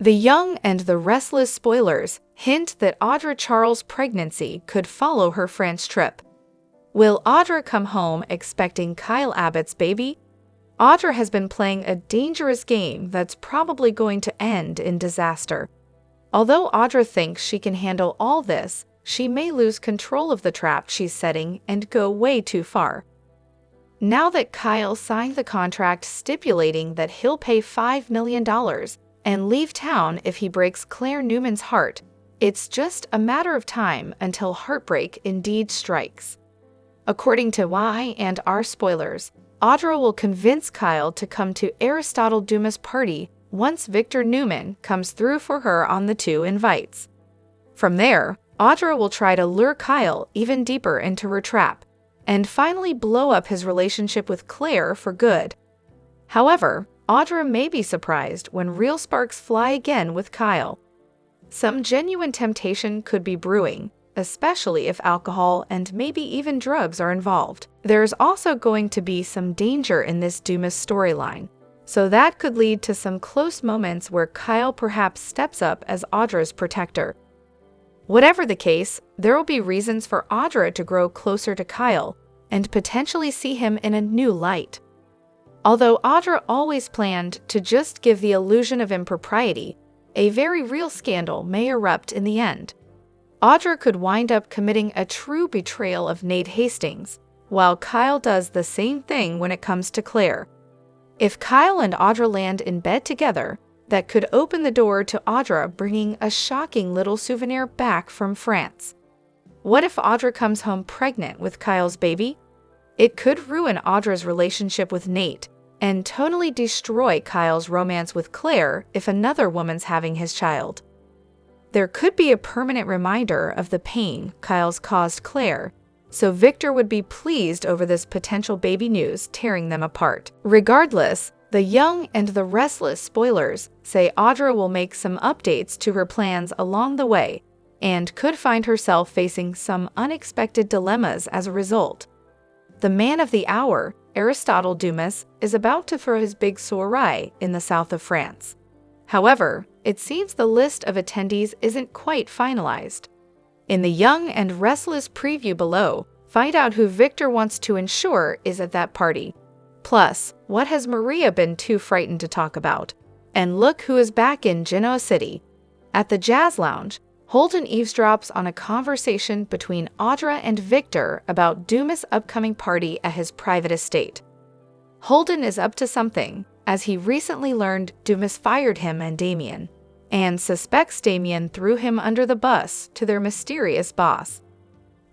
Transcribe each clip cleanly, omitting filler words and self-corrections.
The Young and the Restless spoilers hint that Audra Charles' pregnancy could follow her France trip. Will Audra come home expecting Kyle Abbott's baby? Audra has been playing a dangerous game that's probably going to end in disaster. Although Audra thinks she can handle all this, she may lose control of the trap she's setting and go way too far. Now that Kyle signed the contract stipulating that he'll pay $5 million and leave town if he breaks Claire Newman's heart, it's just a matter of time until heartbreak indeed strikes. According to Y&R spoilers, Audra will convince Kyle to come to Aristotle Dumas' party once Victor Newman comes through for her on the 2 invites. From there, Audra will try to lure Kyle even deeper into her trap, and finally blow up his relationship with Claire for good. However, Audra may be surprised when real sparks fly again with Kyle. Some genuine temptation could be brewing, especially if alcohol and maybe even drugs are involved. There's also going to be some danger in this Dumas storyline, so that could lead to some close moments where Kyle perhaps steps up as Audra's protector. Whatever the case, there will be reasons for Audra to grow closer to Kyle and potentially see him in a new light. Although Audra always planned to just give the illusion of impropriety, a very real scandal may erupt in the end. Audra could wind up committing a true betrayal of Nate Hastings, while Kyle does the same thing when it comes to Claire. If Kyle and Audra land in bed together, that could open the door to Audra bringing a shocking little souvenir back from France. What if Audra comes home pregnant with Kyle's baby? It could ruin Audra's relationship with Nate and totally destroy Kyle's romance with Claire if another woman's having his child. There could be a permanent reminder of the pain Kyle's caused Claire, so Victor would be pleased over this potential baby news tearing them apart. Regardless, the Young and the Restless spoilers say Audra will make some updates to her plans along the way and could find herself facing some unexpected dilemmas as a result. The man of the hour, Aristotle Dumas, is about to throw his big soiree in the south of France. However, it seems the list of attendees isn't quite finalized. In the Young and Restless preview below, find out who Victor wants to ensure is at that party. Plus, what has Mariah been too frightened to talk about? And look who is back in Genoa City. At the Jazz Lounge, Holden eavesdrops on a conversation between Audra and Victor about Dumas' upcoming party at his private estate. Holden is up to something, as he recently learned Dumas fired him and Damien, and suspects Damien threw him under the bus to their mysterious boss.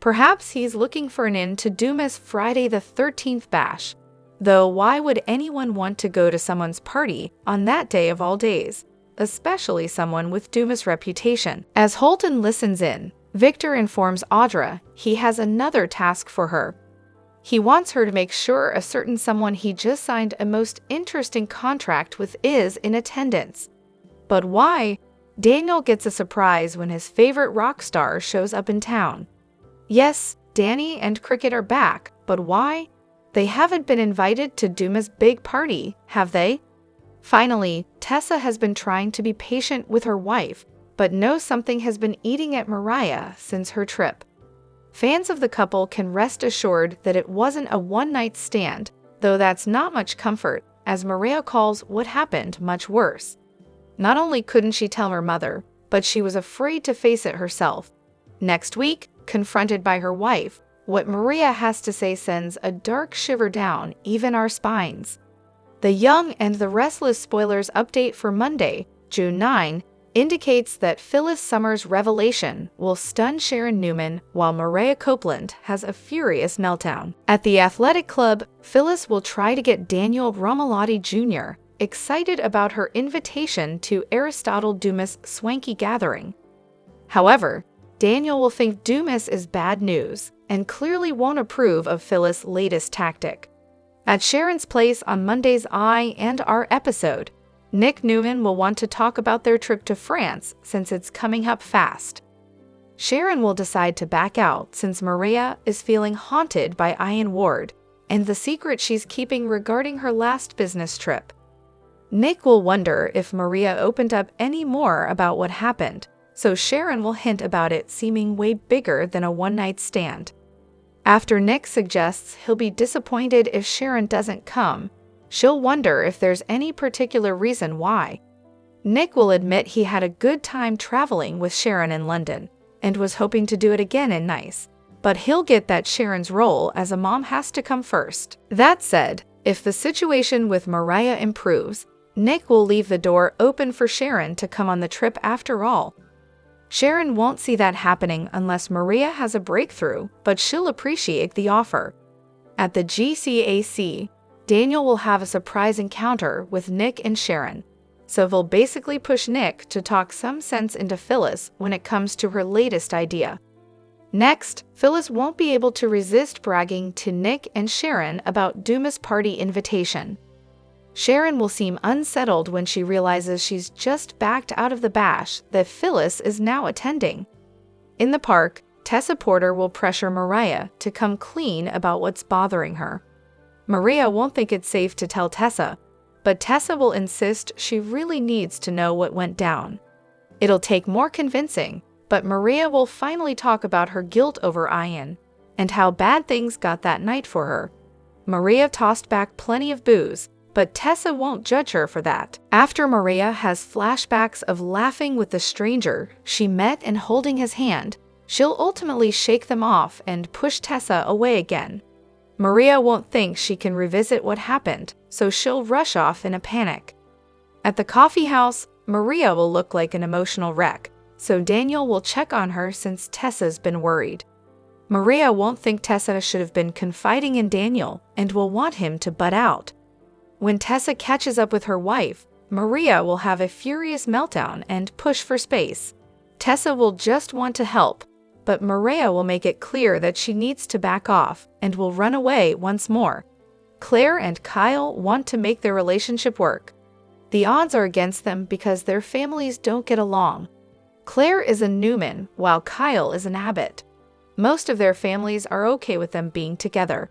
Perhaps he's looking for an end to Dumas' Friday the 13th bash, though why would anyone want to go to someone's party on that day of all days, especially someone with Dumas' reputation? As Holden listens in, Victor informs Audra he has another task for her. He wants her to make sure a certain someone he just signed a most interesting contract with is in attendance. But why? Daniel gets a surprise when his favorite rock star shows up in town. Yes, Danny and Cricket are back, but why? They haven't been invited to Dumas' big party, have they? Finally, Tessa has been trying to be patient with her wife, but knows something has been eating at Mariah since her trip. Fans of the couple can rest assured that it wasn't a one-night stand, though that's not much comfort, as Mariah calls what happened much worse. Not only couldn't she tell her mother, but she was afraid to face it herself. Next week, confronted by her wife, what Mariah has to say sends a dark shiver down even our spines. The Young and the Restless spoilers update for Monday, June 9, indicates that Phyllis Summers' revelation will stun Sharon Newman while Mariah Copeland has a furious meltdown. At the athletic club, Phyllis will try to get Daniel Romalotti Jr. excited about her invitation to Aristotle Dumas' swanky gathering. However, Daniel will think Dumas is bad news and clearly won't approve of Phyllis' latest tactic. At Sharon's place on Monday's I&R episode, Nick Newman will want to talk about their trip to France since it's coming up fast. Sharon will decide to back out since Mariah is feeling haunted by Ian Ward and the secret she's keeping regarding her last business trip. Nick will wonder if Maria opened up any more about what happened, so Sharon will hint about it seeming way bigger than a one-night stand. After Nick suggests he'll be disappointed if Sharon doesn't come, she'll wonder if there's any particular reason why. Nick will admit he had a good time traveling with Sharon in London and was hoping to do it again in Nice, but he'll get that Sharon's role as a mom has to come first. That said, if the situation with Mariah improves, Nick will leave the door open for Sharon to come on the trip after all. Sharon won't see that happening unless Maria has a breakthrough, but she'll appreciate the offer. At the GCAC, Daniel will have a surprise encounter with Nick and Sharon, so they'll basically push Nick to talk some sense into Phyllis when it comes to her latest idea. Next, Phyllis won't be able to resist bragging to Nick and Sharon about Dumas' party invitation. Sharon will seem unsettled when she realizes she's just backed out of the bash that Phyllis is now attending. In the park, Tessa Porter will pressure Mariah to come clean about what's bothering her. Maria won't think it's safe to tell Tessa, but Tessa will insist she really needs to know what went down. It'll take more convincing, but Maria will finally talk about her guilt over Ian and how bad things got that night for her. Maria tossed back plenty of booze, but Tessa won't judge her for that. After Maria has flashbacks of laughing with the stranger she met and holding his hand, she'll ultimately shake them off and push Tessa away again. Maria won't think she can revisit what happened, so she'll rush off in a panic. At the coffee house, Maria will look like an emotional wreck, so Daniel will check on her since Tessa's been worried. Maria won't think Tessa should have been confiding in Daniel and will want him to butt out. When Tessa catches up with her wife, Maria will have a furious meltdown and push for space. Tessa will just want to help, but Maria will make it clear that she needs to back off and will run away once more. Claire and Kyle want to make their relationship work. The odds are against them because their families don't get along. Claire is a Newman while Kyle is an Abbott. Most of their families are okay with them being together.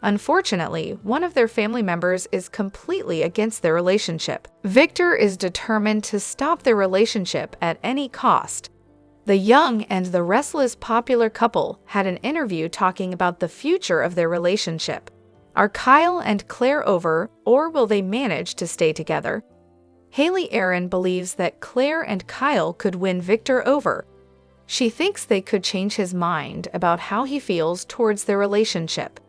Unfortunately, one of their family members is completely against their relationship. Victor is determined to stop their relationship at any cost. The young and the restless popular couple had an interview talking about the future of their relationship. Are Kyle and Claire over, or will they manage to stay together? Haley Aaron believes that Claire and Kyle could win Victor over. She thinks they could change his mind about how he feels towards their relationship.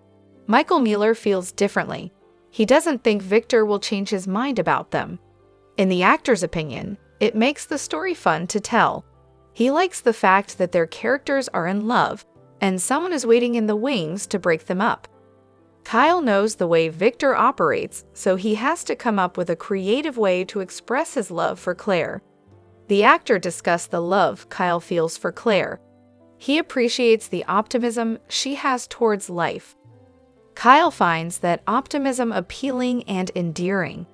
Michael Mueller feels differently. He doesn't think Victor will change his mind about them. In the actor's opinion, it makes the story fun to tell. He likes the fact that their characters are in love, and someone is waiting in the wings to break them up. Kyle knows the way Victor operates, so he has to come up with a creative way to express his love for Claire. The actor discussed the love Kyle feels for Claire. He appreciates the optimism she has towards life. Kyle finds that optimism appealing and endearing.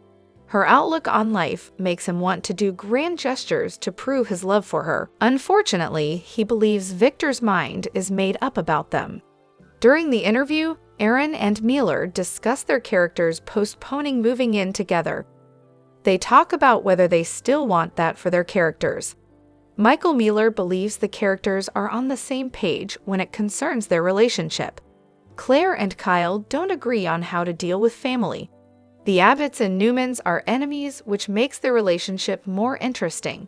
Her outlook on life makes him want to do grand gestures to prove his love for her. Unfortunately, he believes Victor's mind is made up about them. During the interview, Aaron and Mueller discuss their characters postponing moving in together. They talk about whether they still want that for their characters. Michael Mueller believes the characters are on the same page when it concerns their relationship. Claire and Kyle don't agree on how to deal with family. The Abbotts and Newmans are enemies, which makes their relationship more interesting.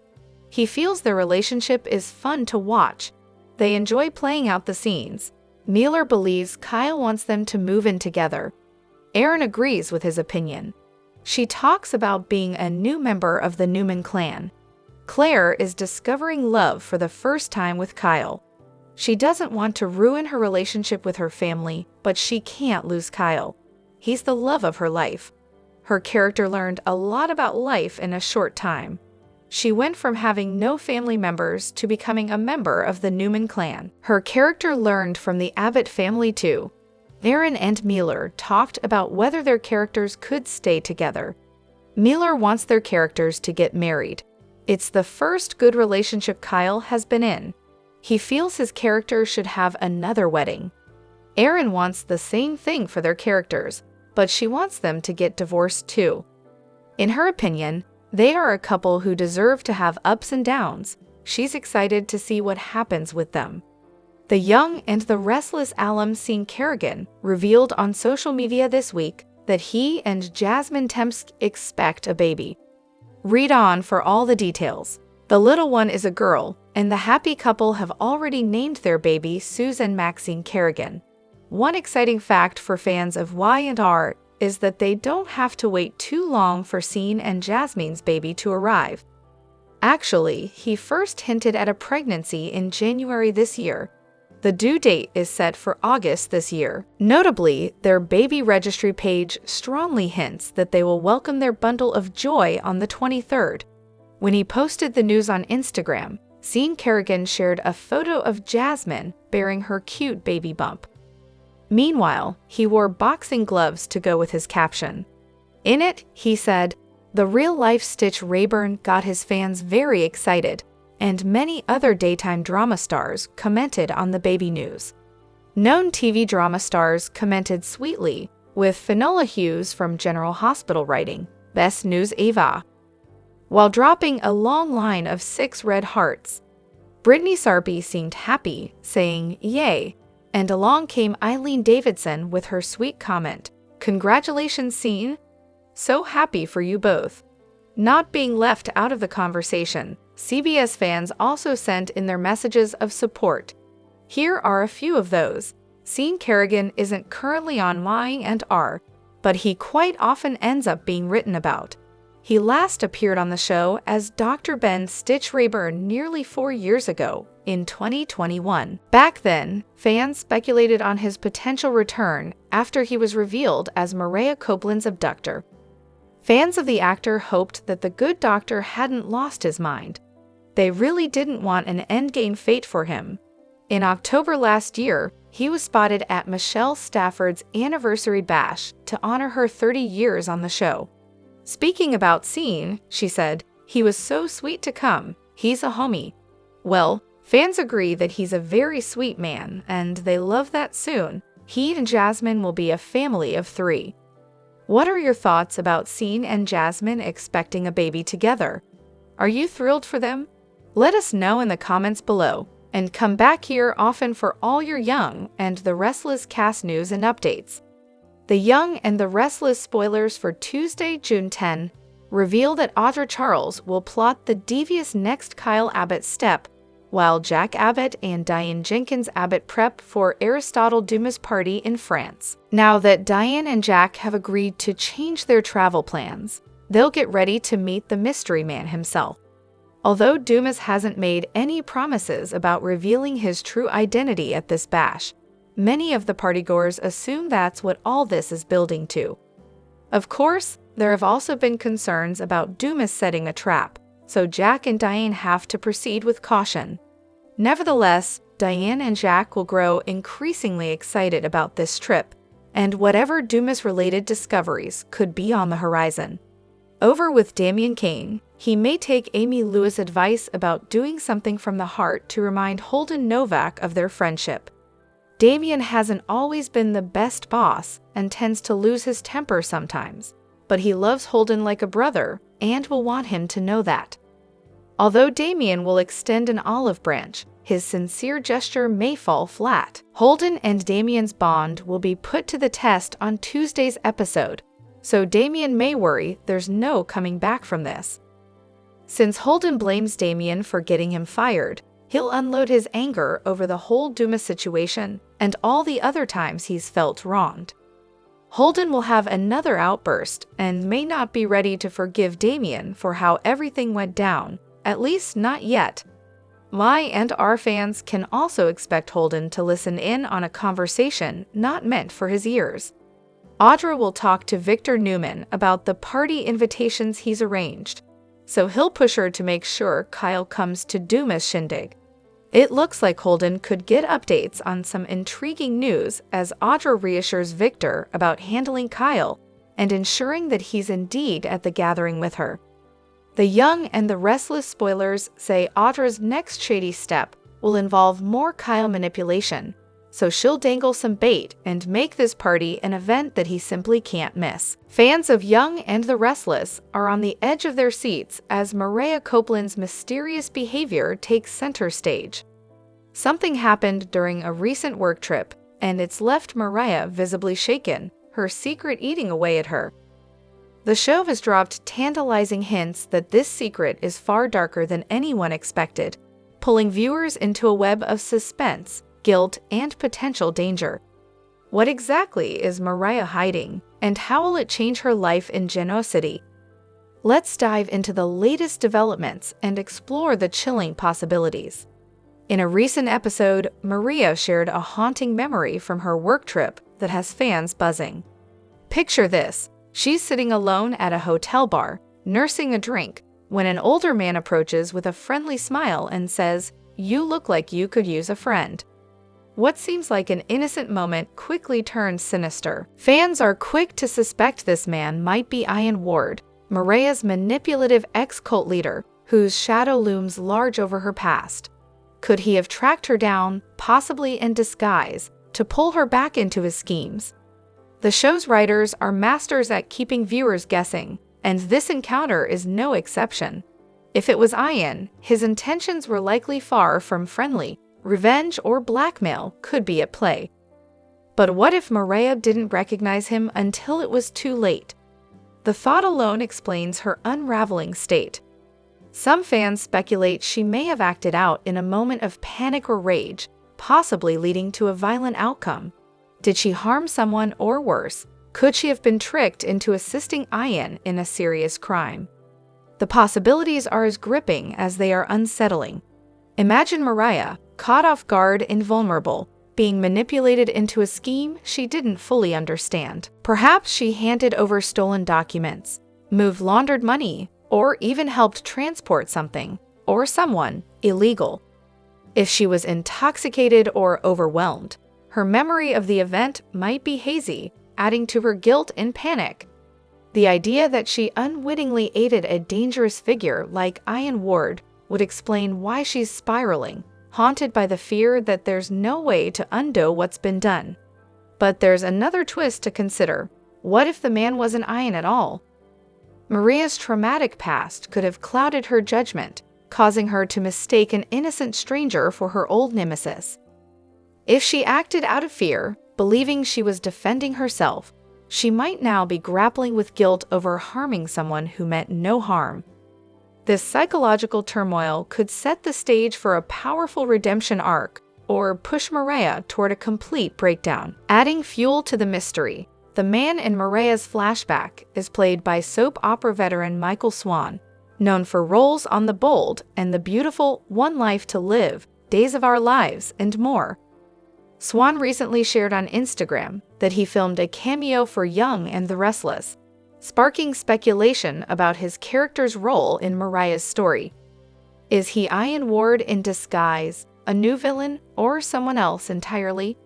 He feels their relationship is fun to watch. They enjoy playing out the scenes. Mueller believes Kyle wants them to move in together. Aaron agrees with his opinion. She talks about being a new member of the Newman clan. Claire is discovering love for the first time with Kyle. She doesn't want to ruin her relationship with her family, but she can't lose Kyle. He's the love of her life. Her character learned a lot about life in a short time. She went from having no family members to becoming a member of the Newman clan. Her character learned from the Abbott family too. Aaron and Mueller talked about whether their characters could stay together. Mueller wants their characters to get married. It's the first good relationship Kyle has been in. He feels his character should have another wedding. Aaron wants the same thing for their characters, but she wants them to get divorced too. In her opinion, they are a couple who deserve to have ups and downs. She's excited to see what happens with them. The young and the restless alum Sean Kerrigan revealed on social media this week that he and Jasmine Temps expect a baby. Read on for all the details. The little one is a girl, and the happy couple have already named their baby Susan Maxine Kerrigan. One exciting fact for fans of Y&R is that they don't have to wait too long for Sean and Jasmine's baby to arrive. Actually, he first hinted at a pregnancy in January this year. The due date is set for August this year. Notably, their baby registry page strongly hints that they will welcome their bundle of joy on the 23rd. When he posted the news on Instagram, Sean Kerrigan shared a photo of Jasmine bearing her cute baby bump. Meanwhile, he wore boxing gloves to go with his caption. In it, he said, "The real-life Stitch Rayburn got his fans very excited," and many other daytime drama stars commented on the baby news. Known TV drama stars commented sweetly, with Finola Hughes from General Hospital writing, "Best news Ava," while dropping a long line of 6 red hearts. Brittany Sarpy seemed happy, saying, "Yay," and along came Eileen Davidson with her sweet comment, "Congratulations, Sean. So happy for you both." Not being left out of the conversation, CBS fans also sent in their messages of support. Here are a few of those. Sean Kerrigan isn't currently on Y&R, but he quite often ends up being written about. He last appeared on the show as Dr. Ben Stitch Rayburn nearly 4 years ago, in 2021. Back then, fans speculated on his potential return after he was revealed as Mariah Copeland's abductor. Fans of the actor hoped that the good doctor hadn't lost his mind. They really didn't want an endgame fate for him. In October last year, he was spotted at Michelle Stafford's anniversary bash to honor her 30 years on the show. Speaking about Sean, she said, "He was so sweet to come. He's a homie." Well, fans agree that he's a very sweet man, and they love that soon he and Jasmine will be a family of 3. What are your thoughts about Sean and Jasmine expecting a baby together? Are you thrilled for them? Let us know in the comments below, and come back here often for all your Young and the Restless cast news and updates. The Young and the Restless spoilers for Tuesday, June 10, reveal that Audra Charles will plot the devious next Kyle Abbott step, while Jack&Diane Jenkins Abbott prep for Aristotle Dumas' party in France. Now that Diane and Jack have agreed to change their travel plans, they'll get ready to meet the mystery man himself. Although Dumas hasn't made any promises about revealing his true identity at this bash, many of the partygoers assume that's what all this is building to. Of course, there have also been concerns about Dumas setting a trap, so Jack and Diane have to proceed with caution. Nevertheless, Diane and Jack will grow increasingly excited about this trip, and whatever Dumas-related discoveries could be on the horizon. Over with Damian Kane, he may take Amy Lewis' advice about doing something from the heart to remind Holden Novak of their friendship. Damian hasn't always been the best boss and tends to lose his temper sometimes, but he loves Holden like a brother and will want him to know that. Although Damian will extend an olive branch, his sincere gesture may fall flat. Holden and Damian's bond will be put to the test on Tuesday's episode, so Damian may worry there's no coming back from this. Since Holden blames Damian for getting him fired, he'll unload his anger over the whole Dumas situation and all the other times he's felt wronged. Holden will have another outburst and may not be ready to forgive Damian for how everything went down, at least not yet. Y&R fans can also expect Holden to listen in on a conversation not meant for his ears. Audra will talk to Victor Newman about the party invitations he's arranged, so he'll push her to make sure Kyle comes to Dumas' shindig. It looks like Holden could get updates on some intriguing news as Audra reassures Victor about handling Kyle and ensuring that he's indeed at the gathering with her. The Young and the Restless spoilers say Audra's next shady step will involve more Kyle manipulation, so she'll dangle some bait and make this party an event that he simply can't miss. Fans of Young and the Restless are on the edge of their seats as Mariah Copeland's mysterious behavior takes center stage. Something happened during a recent work trip, and it's left Mariah visibly shaken, her secret eating away at her. The show has dropped tantalizing hints that this secret is far darker than anyone expected, pulling viewers into a web of suspense, guilt, and potential danger. What exactly is Mariah hiding, and how will it change her life in Genoa City? Let's dive into the latest developments and explore the chilling possibilities. In a recent episode, Mariah shared a haunting memory from her work trip that has fans buzzing. Picture this. She's sitting alone at a hotel bar, nursing a drink, when an older man approaches with a friendly smile and says, "You look like you could use a friend." What seems like an innocent moment quickly turns sinister. Fans are quick to suspect this man might be Ian Ward, Mariah's manipulative ex-cult leader, whose shadow looms large over her past. Could he have tracked her down, possibly in disguise, to pull her back into his schemes? The show's writers are masters at keeping viewers guessing, and this encounter is no exception. If it was Ian, his intentions were likely far from friendly. Revenge or blackmail could be at play. But what if Mariah didn't recognize him until it was too late? The thought alone explains her unraveling state. Some fans speculate she may have acted out in a moment of panic or rage, possibly leading to a violent outcome. Did she harm someone, or worse, could she have been tricked into assisting Ian in a serious crime? The possibilities are as gripping as they are unsettling. Imagine Mariah, caught off guard and vulnerable, being manipulated into a scheme she didn't fully understand. Perhaps she handed over stolen documents, moved laundered money, or even helped transport something, or someone, illegal. If she was intoxicated or overwhelmed, her memory of the event might be hazy, adding to her guilt and panic. The idea that she unwittingly aided a dangerous figure like Ian Ward would explain why she's spiraling, haunted by the fear that there's no way to undo what's been done. But there's another twist to consider. What if the man wasn't Ian at all? Mariah's traumatic past could have clouded her judgment, causing her to mistake an innocent stranger for her old nemesis. If she acted out of fear, believing she was defending herself, she might now be grappling with guilt over harming someone who meant no harm. This psychological turmoil could set the stage for a powerful redemption arc, or push Mariah toward a complete breakdown. Adding fuel to the mystery, the man in Mariah's flashback is played by soap opera veteran Michael Swan, known for roles on The Bold and the beautiful One Life to Live, Days of Our Lives, and more. Swan recently shared on Instagram that he filmed a cameo for Young and the Restless, sparking speculation about his character's role in Mariah's story. Is he Ian Ward in disguise, a new villain, or someone else entirely?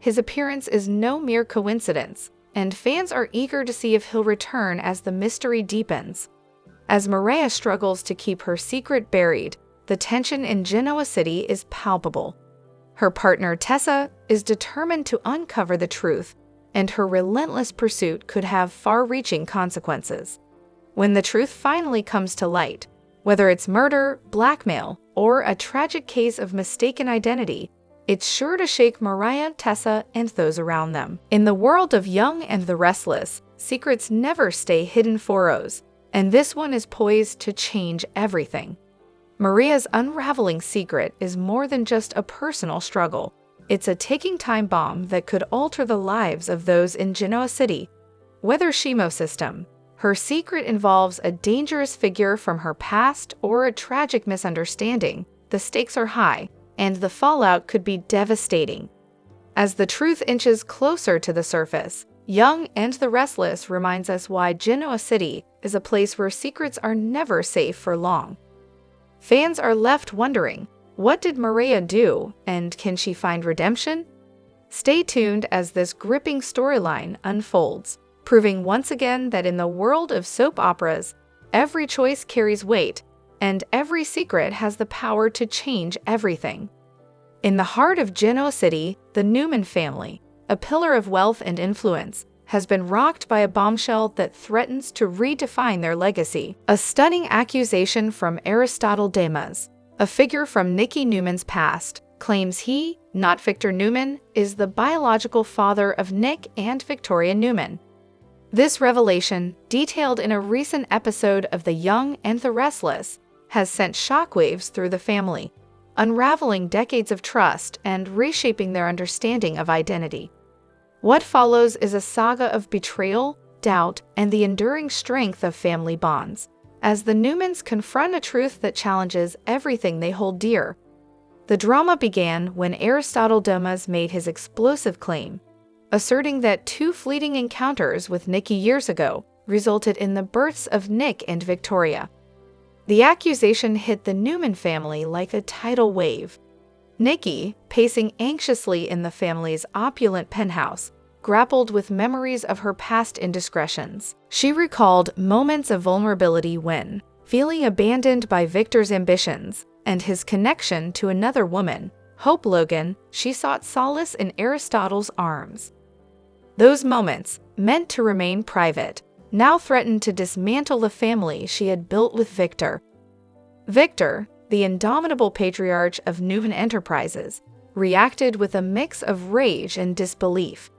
His appearance is no mere coincidence, and fans are eager to see if he'll return as the mystery deepens. As Mariah struggles to keep her secret buried, the tension in Genoa City is palpable. Her partner Tessa is determined to uncover the truth, and her relentless pursuit could have far-reaching consequences. When the truth finally comes to light, whether it's murder, blackmail, or a tragic case of mistaken identity, it's sure to shake Mariah, Tessa, and those around them. In the world of Young and the Restless, secrets never stay hidden foros, and this one is poised to change everything. Mariah's unraveling secret is more than just a personal struggle. It's a ticking time bomb that could alter the lives of those in Genoa City. Whether Shimo system, her secret involves a dangerous figure from her past or a tragic misunderstanding, the stakes are high, and the fallout could be devastating. As the truth inches closer to the surface, Young and the Restless reminds us why Genoa City is a place where secrets are never safe for long. Fans are left wondering, what did Mariah do, and can she find redemption? Stay tuned as this gripping storyline unfolds, proving once again that in the world of soap operas, every choice carries weight, and every secret has the power to change everything. In the heart of Genoa City, the Newman family, a pillar of wealth and influence, has been rocked by a bombshell that threatens to redefine their legacy. A stunning accusation from Aristotle Dumas, a figure from Nicky Newman's past, claims he, not Victor Newman, is the biological father of Nick and Victoria Newman. This revelation, detailed in a recent episode of The Young and the Restless, has sent shockwaves through the family, unraveling decades of trust and reshaping their understanding of identity. What follows is a saga of betrayal, doubt, and the enduring strength of family bonds, as the Newmans confront a truth that challenges everything they hold dear. The drama began when Aristotle Dumas made his explosive claim, asserting that 2 fleeting encounters with Nicky years ago resulted in the births of Nick and Victoria. The accusation hit the Newman family like a tidal wave. Nicky, pacing anxiously in the family's opulent penthouse, grappled with memories of her past indiscretions. She recalled moments of vulnerability when, feeling abandoned by Victor's ambitions and his connection to another woman, Hope Logan, she sought solace in Aristotle's arms. Those moments, meant to remain private, now threatened to dismantle the family she had built with Victor. Victor, the indomitable patriarch of Newman Enterprises, reacted with a mix of rage and disbelief.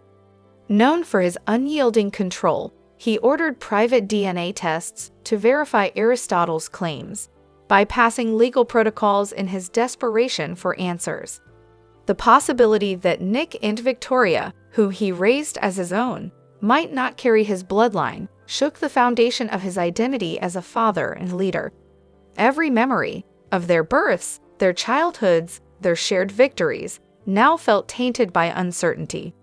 Known for his unyielding control, he ordered private DNA tests to verify Aristotle's claims, bypassing legal protocols in his desperation for answers. The possibility that Nick and Victoria, who he raised as his own, might not carry his bloodline shook the foundation of his identity as a father and leader. Every memory of their births, their childhoods, their shared victories, now felt tainted by uncertainty.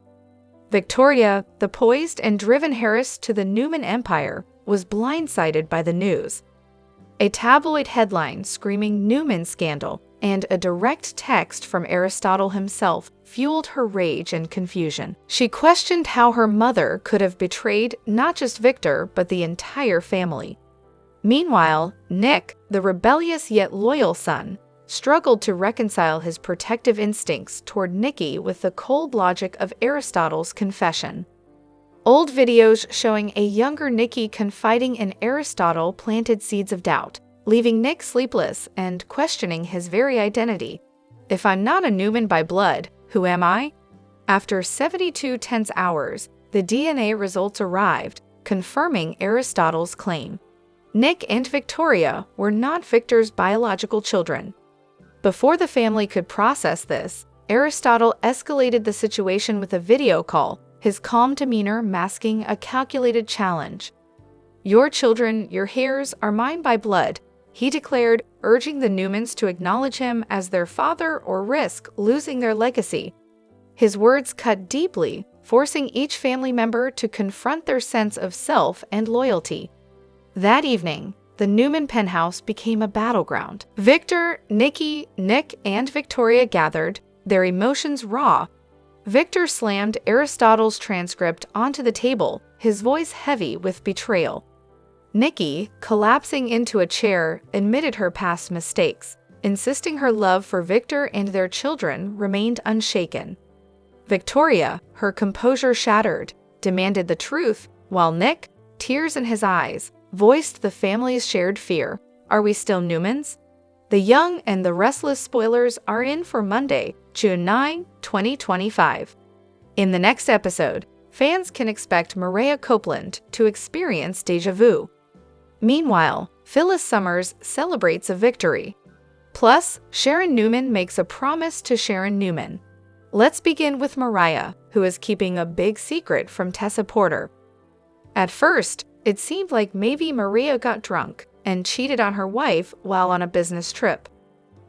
Victoria, the poised and driven heiress to the Newman Empire, was blindsided by the news. A tabloid headline screaming Newman scandal and a direct text from Aristotle himself fueled her rage and confusion. She questioned how her mother could have betrayed not just Victor but the entire family. Meanwhile, Nick, the rebellious yet loyal son, struggled to reconcile his protective instincts toward Nicky with the cold logic of Aristotle's confession. Old videos showing a younger Nicky confiding in Aristotle planted seeds of doubt, leaving Nick sleepless and questioning his very identity. If I'm not a Newman by blood, who am I? After 72 tense hours, the DNA results arrived, confirming Aristotle's claim. Nick and Victoria were not Victor's biological children. Before the family could process this, Aristotle escalated the situation with a video call, his calm demeanor masking a calculated challenge. "Your children, your heirs, are mine by blood," he declared, urging the Newmans to acknowledge him as their father or risk losing their legacy. His words cut deeply, forcing each family member to confront their sense of self and loyalty. That evening, the Newman penthouse became a battleground. Victor, Nicky, Nick, and Victoria gathered, their emotions raw. Victor slammed Aristotle's transcript onto the table, his voice heavy with betrayal. Nicky, collapsing into a chair, admitted her past mistakes, insisting her love for Victor and their children remained unshaken. Victoria, her composure shattered, demanded the truth, while Nick, tears in his eyes, voiced the family's shared fear. Are we still Newmans? The Young and the Restless spoilers are in for Monday, June 9, 2025. In the next episode, fans can expect Mariah Copeland to experience déjà vu. Meanwhile, Phyllis Summers celebrates a victory. Plus, Sharon Newman makes a promise to Sharon Newman. Let's begin with Mariah, who is keeping a big secret from Tessa Porter. At first, it seemed like maybe Mariah got drunk and cheated on her wife while on a business trip.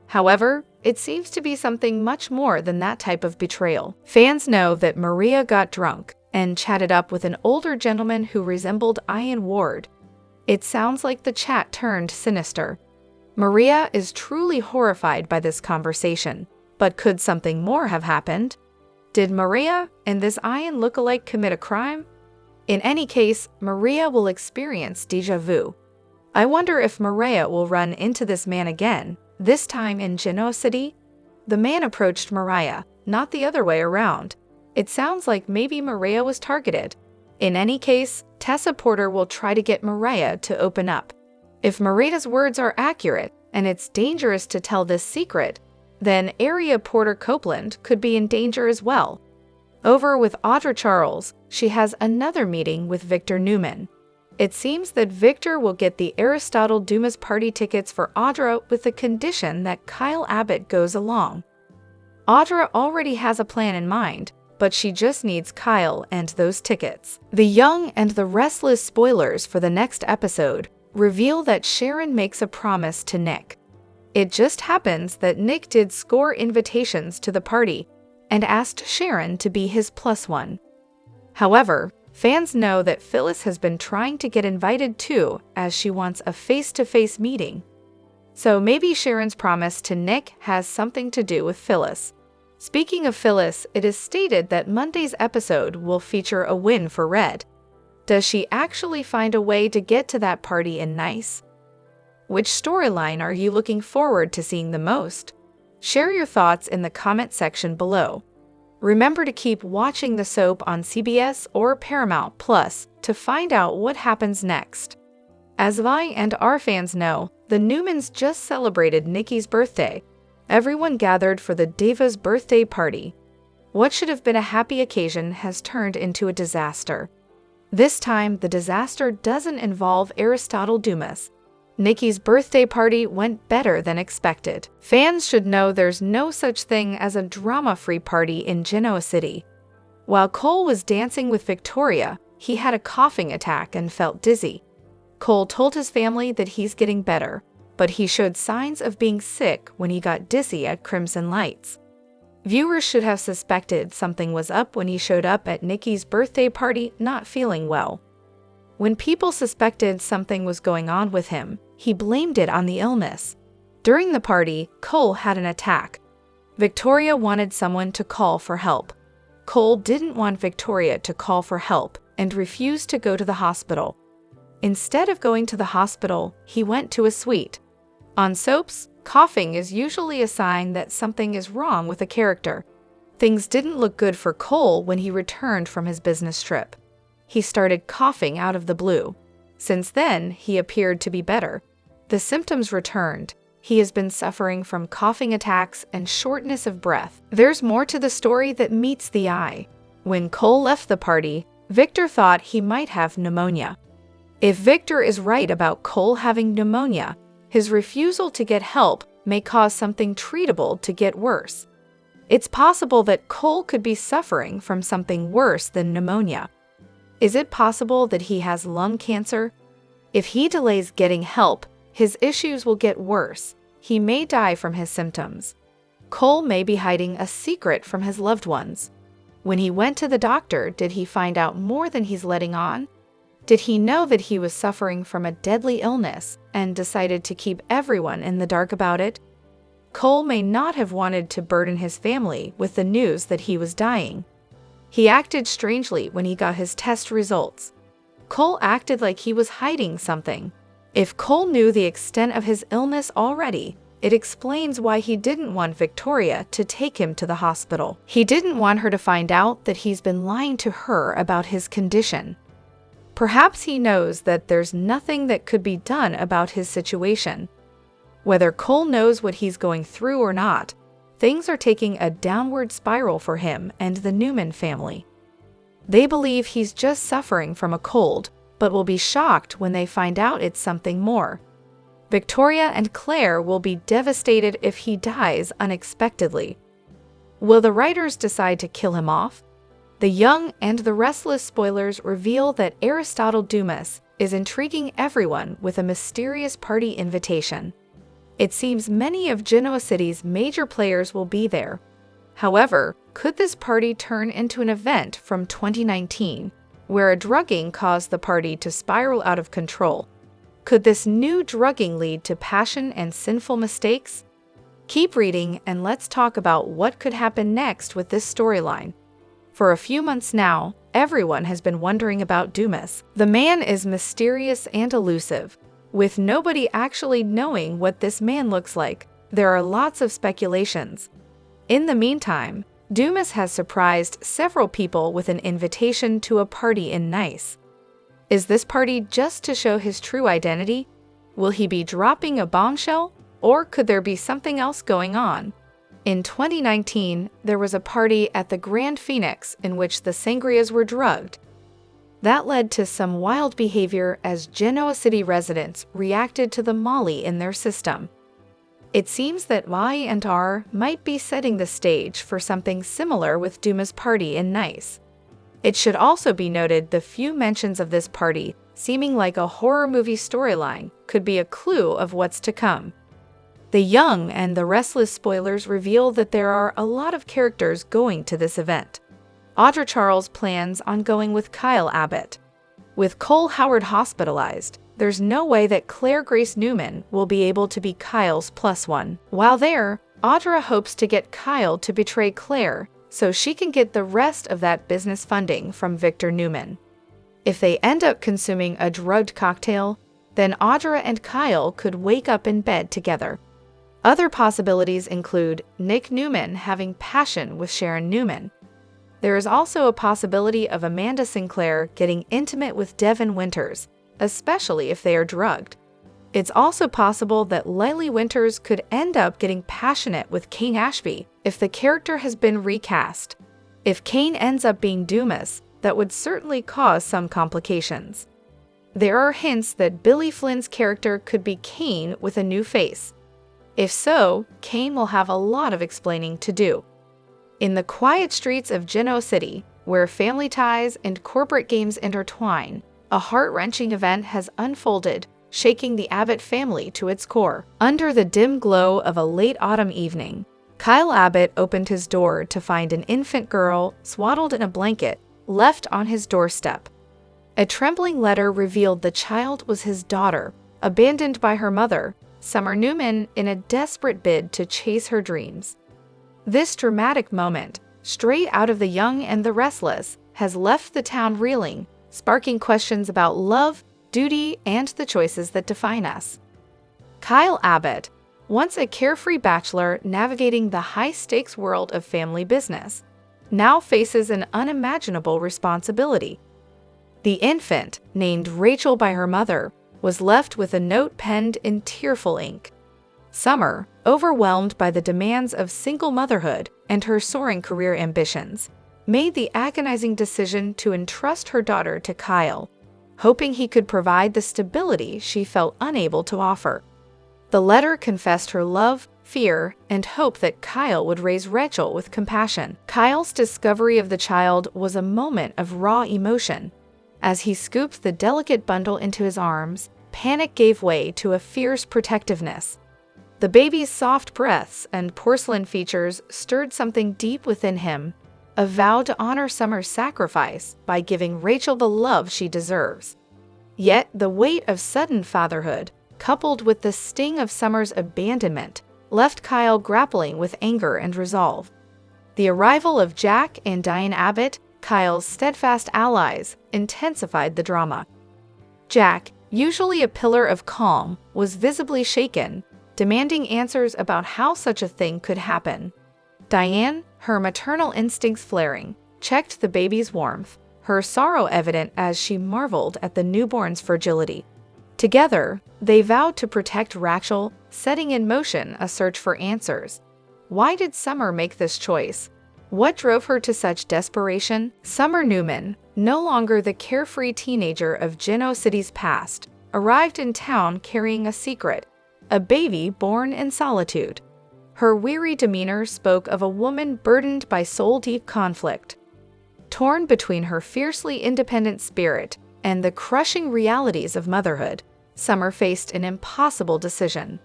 However, it seems to be something much more than that type of betrayal. Fans know that Mariah got drunk and chatted up with an older gentleman who resembled Ian Ward. It sounds like the chat turned sinister. Mariah is truly horrified by this conversation, but could something more have happened? Did Mariah and this Ian lookalike commit a crime? In any case, Mariah will experience déjà vu. I wonder if Mariah will run into this man again, this time in Genoa City. the man approached Mariah, not the other way around. It sounds like maybe Mariah was targeted. In any case, Tessa Porter will try to get Mariah to open up. If Mariah's words are accurate, and it's dangerous to tell this secret, then area Porter Copeland could be in danger as well. Over with Audra Charles, she has another meeting with Victor Newman. It seems that Victor will get the Aristotle Dumas party tickets for Audra with the condition that Kyle Abbott goes along. Audra already has a plan in mind, but she just needs Kyle and those tickets. The young and the restless spoilers for the next episode reveal that Sharon makes a promise to Nick. It just happens that Nick did score invitations to the party and asked Sharon to be his +1. However, fans know that Phyllis has been trying to get invited too, as she wants a face-to-face meeting. So maybe Sharon's promise to Nick has something to do with Phyllis. Speaking of Phyllis, it is stated that Monday's episode will feature a win for Red. Does she actually find a way to get to that party in Nice? Which storyline are you looking forward to seeing the most? Share your thoughts in the comment section below. Remember to keep watching the soap on CBS or Paramount Plus to find out what happens next. As Vi and our fans know, the Newmans just celebrated Nikki's birthday. Everyone gathered for the Diva's birthday party. What should have been a happy occasion has turned into a disaster. This time, the disaster doesn't involve Aristotle Dumas. Nikki's birthday party went better than expected. Fans should know there's no such thing as a drama-free party in Genoa City. While Cole was dancing with Victoria, he had a coughing attack and felt dizzy. Cole told his family that he's getting better, but he showed signs of being sick when he got dizzy at Crimson Lights. Viewers should have suspected something was up when he showed up at Nikki's birthday party not feeling well. When people suspected something was going on with him, he blamed it on the illness. During the party, Cole had an attack. Victoria wanted someone to call for help. Cole didn't want Victoria to call for help and refused to go to the hospital. Instead of going to the hospital, he went to a suite. On soaps, coughing is usually a sign that something is wrong with a character. Things didn't look good for Cole when he returned from his business trip. He started coughing out of the blue. Since then, he appeared to be better. The symptoms returned. He has been suffering from coughing attacks and shortness of breath. There's more to the story that meets the eye. When Cole left the party, Victor thought he might have pneumonia. If Victor is right about Cole having pneumonia, his refusal to get help may cause something treatable to get worse. It's possible that Cole could be suffering from something worse than pneumonia. Is it possible that he has lung cancer? If he delays getting help, his issues will get worse. He may die from his symptoms. Cole may be hiding a secret from his loved ones. When he went to the doctor, did he find out more than he's letting on? Did he know that he was suffering from a deadly illness and decided to keep everyone in the dark about it? Cole may not have wanted to burden his family with the news that he was dying. He acted strangely when he got his test results. Cole acted like he was hiding something. If Cole knew the extent of his illness already, it explains why he didn't want Victoria to take him to the hospital. He didn't want her to find out that he's been lying to her about his condition. Perhaps he knows that there's nothing that could be done about his situation. Whether Cole knows what he's going through or not, things are taking a downward spiral for him and the Newman family. They believe he's just suffering from a cold, but will be shocked when they find out it's something more. Victoria and Claire will be devastated if he dies unexpectedly. Will the writers decide to kill him off? The young and the restless spoilers reveal that Aristotle Dumas is intriguing everyone with a mysterious party invitation. It seems many of Genoa City's major players will be there. However, could this party turn into an event from 2019, where a drugging caused the party to spiral out of control? Could this new drugging lead to passion and sinful mistakes? Keep reading and let's talk about what could happen next with this storyline. For a few months now, everyone has been wondering about Dumas. The man is mysterious and elusive. With nobody actually knowing what this man looks like, there are lots of speculations. In the meantime, Dumas has surprised several people with an invitation to a party in Nice. Is this party just to show his true identity? Will he be dropping a bombshell, or could there be something else going on? In 2019, there was a party at the Grand Phoenix in which the sangrias were drugged. That led to some wild behavior as Genoa City residents reacted to the molly in their system. It seems that Y&R might be setting the stage for something similar with Dumas' party in Nice. It should also be noted the few mentions of this party, seeming like a horror movie storyline, could be a clue of what's to come. The Young and the Restless spoilers reveal that there are a lot of characters going to this event. Audra Charles plans on going with Kyle Abbott. With Cole Howard hospitalized, there's no way that Claire Grace Newman will be able to be Kyle's +1. While there, Audra hopes to get Kyle to betray Claire so she can get the rest of that business funding from Victor Newman. If they end up consuming a drugged cocktail, then Audra and Kyle could wake up in bed together. Other possibilities include Nick Newman having passion with Sharon Newman. There is also a possibility of Amanda Sinclair getting intimate with Devin Winters, especially if they are drugged. It's also possible that Lily Winters could end up getting passionate with Kane Ashby if the character has been recast. If Kane ends up being Dumas, that would certainly cause some complications. There are hints that Billy Flynn's character could be Kane with a new face. If so, Kane will have a lot of explaining to do. In the quiet streets of Genoa City, where family ties and corporate games intertwine, a heart-wrenching event has unfolded, shaking the Abbott family to its core. Under the dim glow of a late autumn evening, Kyle Abbott opened his door to find an infant girl swaddled in a blanket left on his doorstep. A trembling letter revealed the child was his daughter, abandoned by her mother, Summer Newman, in a desperate bid to chase her dreams. This dramatic moment, straight out of The Young and the Restless, has left the town reeling, sparking questions about love, duty, and the choices that define us. Kyle Abbott, once a carefree bachelor navigating the high-stakes world of family business, now faces an unimaginable responsibility. The infant, named Rachel by her mother, was left with a note penned in tearful ink. Summer, overwhelmed by the demands of single motherhood and her soaring career ambitions, made the agonizing decision to entrust her daughter to Kyle, hoping he could provide the stability she felt unable to offer. The letter confessed her love, fear, and hope that Kyle would raise Rachel with compassion. Kyle's discovery of the child was a moment of raw emotion. As he scooped the delicate bundle into his arms, panic gave way to a fierce protectiveness. The baby's soft breaths and porcelain features stirred something deep within him, a vow to honor Summer's sacrifice by giving Rachel the love she deserves. Yet the weight of sudden fatherhood, coupled with the sting of Summer's abandonment, left Kyle grappling with anger and resolve. The arrival of Jack and Diane Abbott, Kyle's steadfast allies, intensified the drama. Jack, usually a pillar of calm, was visibly shaken, demanding answers about how such a thing could happen. Diane, her maternal instincts flaring, checked the baby's warmth, her sorrow evident as she marveled at the newborn's fragility. Together, they vowed to protect Rachel, setting in motion a search for answers. Why did Summer make this choice? What drove her to such desperation? Summer Newman, no longer the carefree teenager of Genoa City's past, arrived in town carrying a secret, a baby born in solitude. Her weary demeanor spoke of a woman burdened by soul-deep conflict. Torn between her fiercely independent spirit and the crushing realities of motherhood, Summer faced an impossible decision.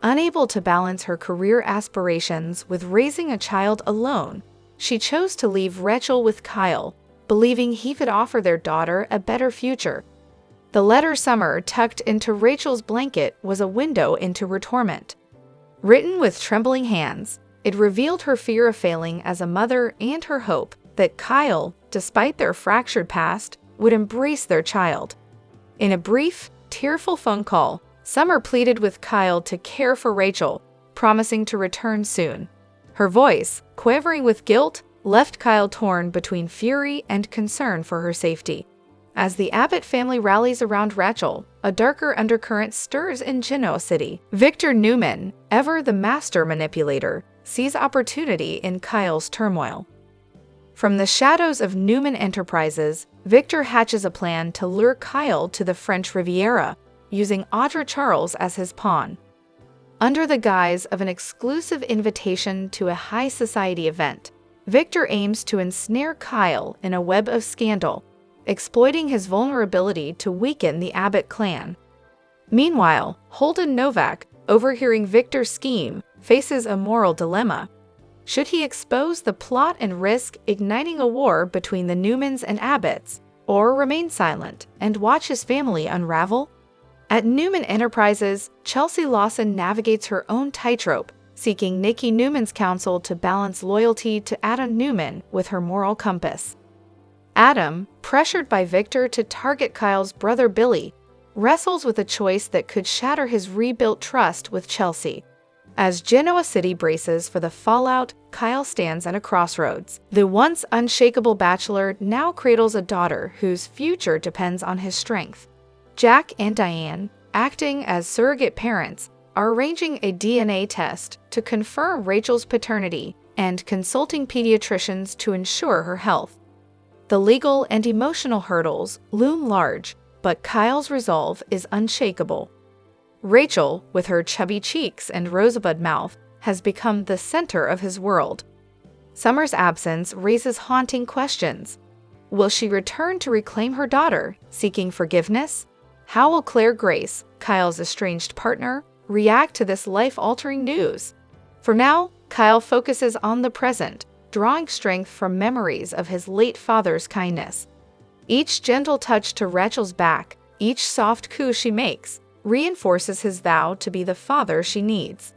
Unable to balance her career aspirations with raising a child alone, she chose to leave Rachel with Kyle, believing he could offer their daughter a better future. The letter Summer tucked into Rachel's blanket was a window into her torment. Written with trembling hands, it revealed her fear of failing as a mother and her hope that Kyle, despite their fractured past, would embrace their child. In a brief, tearful phone call, Summer pleaded with Kyle to care for Rachel, promising to return soon. Her voice, quavering with guilt, left Kyle torn between fury and concern for her safety. As the Abbott family rallies around Rachel, a darker undercurrent stirs in Genoa City. Victor Newman, ever the master manipulator, sees opportunity in Kyle's turmoil. From the shadows of Newman Enterprises, Victor hatches a plan to lure Kyle to the French Riviera, using Audra Charles as his pawn. Under the guise of an exclusive invitation to a high society event, Victor aims to ensnare Kyle in a web of scandal, exploiting his vulnerability to weaken the Abbott clan. Meanwhile, Holden Novak, overhearing Victor's scheme, faces a moral dilemma. Should he expose the plot and risk igniting a war between the Newmans and Abbotts, or remain silent and watch his family unravel? At Newman Enterprises, Chelsea Lawson navigates her own tightrope, seeking Nikki Newman's counsel to balance loyalty to Adam Newman with her moral compass. Adam, pressured by Victor to target Kyle's brother Billy, wrestles with a choice that could shatter his rebuilt trust with Chelsea. As Genoa City braces for the fallout, Kyle stands at a crossroads. The once unshakable bachelor now cradles a daughter whose future depends on his strength. Jack and Diane, acting as surrogate parents, are arranging a DNA test to confirm Rachel's paternity and consulting pediatricians to ensure her health. The legal and emotional hurdles loom large, but Kyle's resolve is unshakable. Rachel, with her chubby cheeks and rosebud mouth, has become the center of his world. Summer's absence raises haunting questions. Will she return to reclaim her daughter, seeking forgiveness? How will Claire Grace, Kyle's estranged partner, react to this life-altering news? For now, Kyle focuses on the present, drawing strength from memories of his late father's kindness. Each gentle touch to Rachel's back, each soft coo she makes, reinforces his vow to be the father she needs.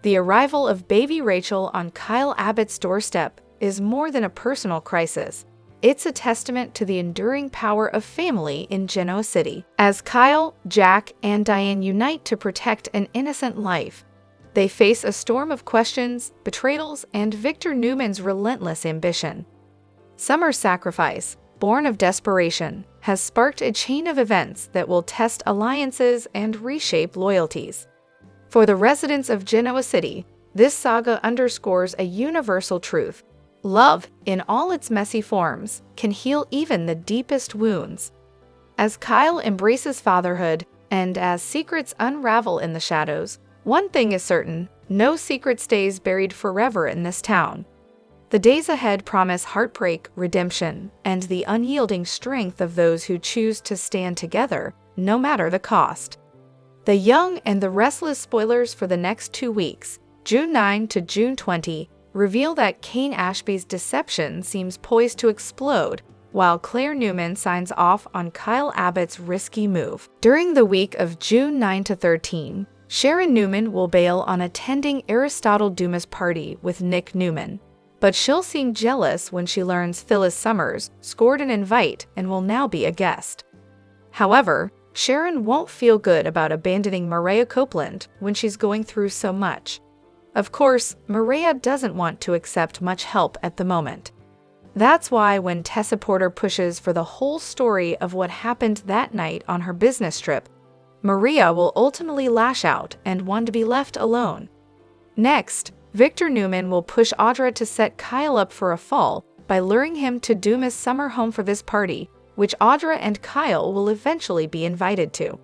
The arrival of baby Rachel on Kyle Abbott's doorstep is more than a personal crisis. It's a testament to the enduring power of family in Genoa City. As Kyle, Jack, and Diane unite to protect an innocent life, they face a storm of questions, betrayals, and Victor Newman's relentless ambition. Summer's sacrifice, born of desperation, has sparked a chain of events that will test alliances and reshape loyalties. For the residents of Genoa City, this saga underscores a universal truth. Love, in all its messy forms, can heal even the deepest wounds. As Kyle embraces fatherhood, and as secrets unravel in the shadows, one thing is certain: no secret stays buried forever in this town. The days ahead promise heartbreak, redemption, and the unyielding strength of those who choose to stand together, no matter the cost. The young and the restless spoilers for the next 2 weeks, June 9 to June 20, reveal that Kane Ashby's deception seems poised to explode, while Claire Newman signs off on Kyle Abbott's risky move. During the week of June 9 to 13, Sharon Newman will bail on attending Aristotle Duma's party with Nick Newman. But she'll seem jealous when she learns Phyllis Summers scored an invite and will now be a guest. However, Sharon won't feel good about abandoning Mariah Copeland when she's going through so much. Of course, Mariah doesn't want to accept much help at the moment. That's why when Tessa Porter pushes for the whole story of what happened that night on her business trip, Mariah will ultimately lash out and want to be left alone. Next, Victor Newman will push Audra to set Kyle up for a fall by luring him to Dumas' summer home for this party, which Audra and Kyle will eventually be invited to.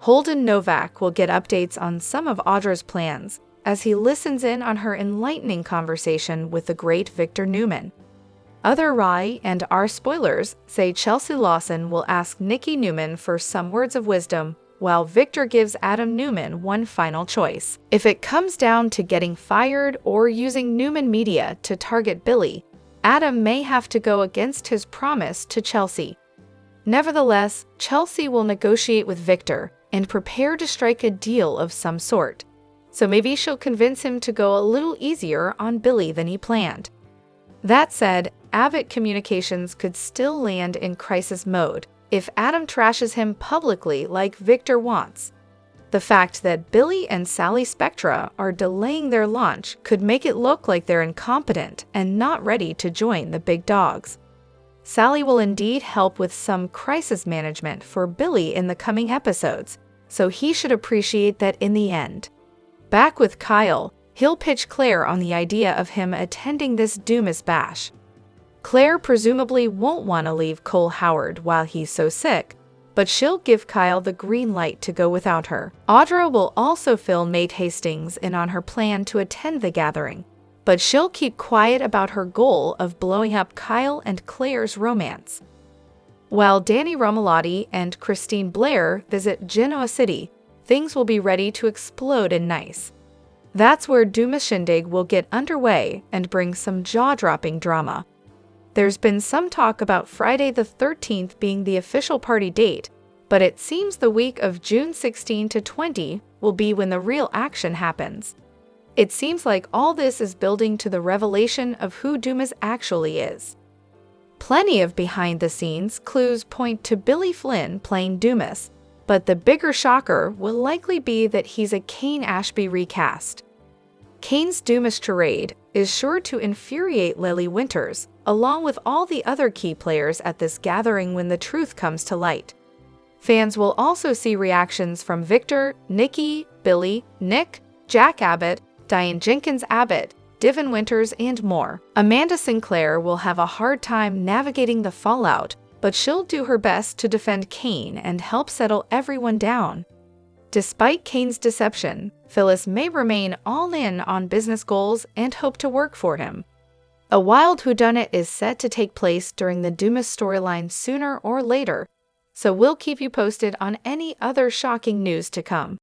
Holden Novak will get updates on some of Audra's plans as he listens in on her enlightening conversation with the great Victor Newman. Other Rye and R spoilers say Chelsea Lawson will ask Nikki Newman for some words of wisdom, while Victor gives Adam Newman one final choice. If it comes down to getting fired or using Newman Media to target Billy, Adam may have to go against his promise to Chelsea. Nevertheless, Chelsea will negotiate with Victor and prepare to strike a deal of some sort. So maybe she'll convince him to go a little easier on Billy than he planned. That said, Abbott Communications could still land in crisis mode if Adam trashes him publicly like Victor wants. The fact that Billy and Sally Spectra are delaying their launch could make it look like they're incompetent and not ready to join the big dogs. Sally will indeed help with some crisis management for Billy in the coming episodes, so he should appreciate that in the end. Back with Kyle, he'll pitch Claire on the idea of him attending this Dumas bash. Claire presumably won't want to leave Cole Howard while he's so sick, but she'll give Kyle the green light to go without her. Audra will also fill Nate Hastings in on her plan to attend the gathering, but she'll keep quiet about her goal of blowing up Kyle and Claire's romance. While Danny Romalotti and Christine Blair visit Genoa City, things will be ready to explode in Nice. That's where Dumas shindig will get underway and bring some jaw-dropping drama. There's been some talk about Friday the 13th being the official party date, but it seems the week of June 16 to 20 will be when the real action happens. It seems like all this is building to the revelation of who Dumas actually is. Plenty of behind-the-scenes clues point to Billy Flynn playing Dumas, but the bigger shocker will likely be that he's a Kane Ashby recast. Kane's Dumas charade is sure to infuriate Lily Winters, along with all the other key players at this gathering when the truth comes to light. Fans will also see reactions from Victor, Nikki, Billy, Nick, Jack Abbott, Diane Jenkins Abbott, Divin Winters, and more. Amanda Sinclair will have a hard time navigating the fallout, but she'll do her best to defend Kane and help settle everyone down. Despite Kane's deception, Phyllis may remain all in on business goals and hope to work for him. A wild whodunit is set to take place during the Dumas storyline sooner or later, so we'll keep you posted on any other shocking news to come.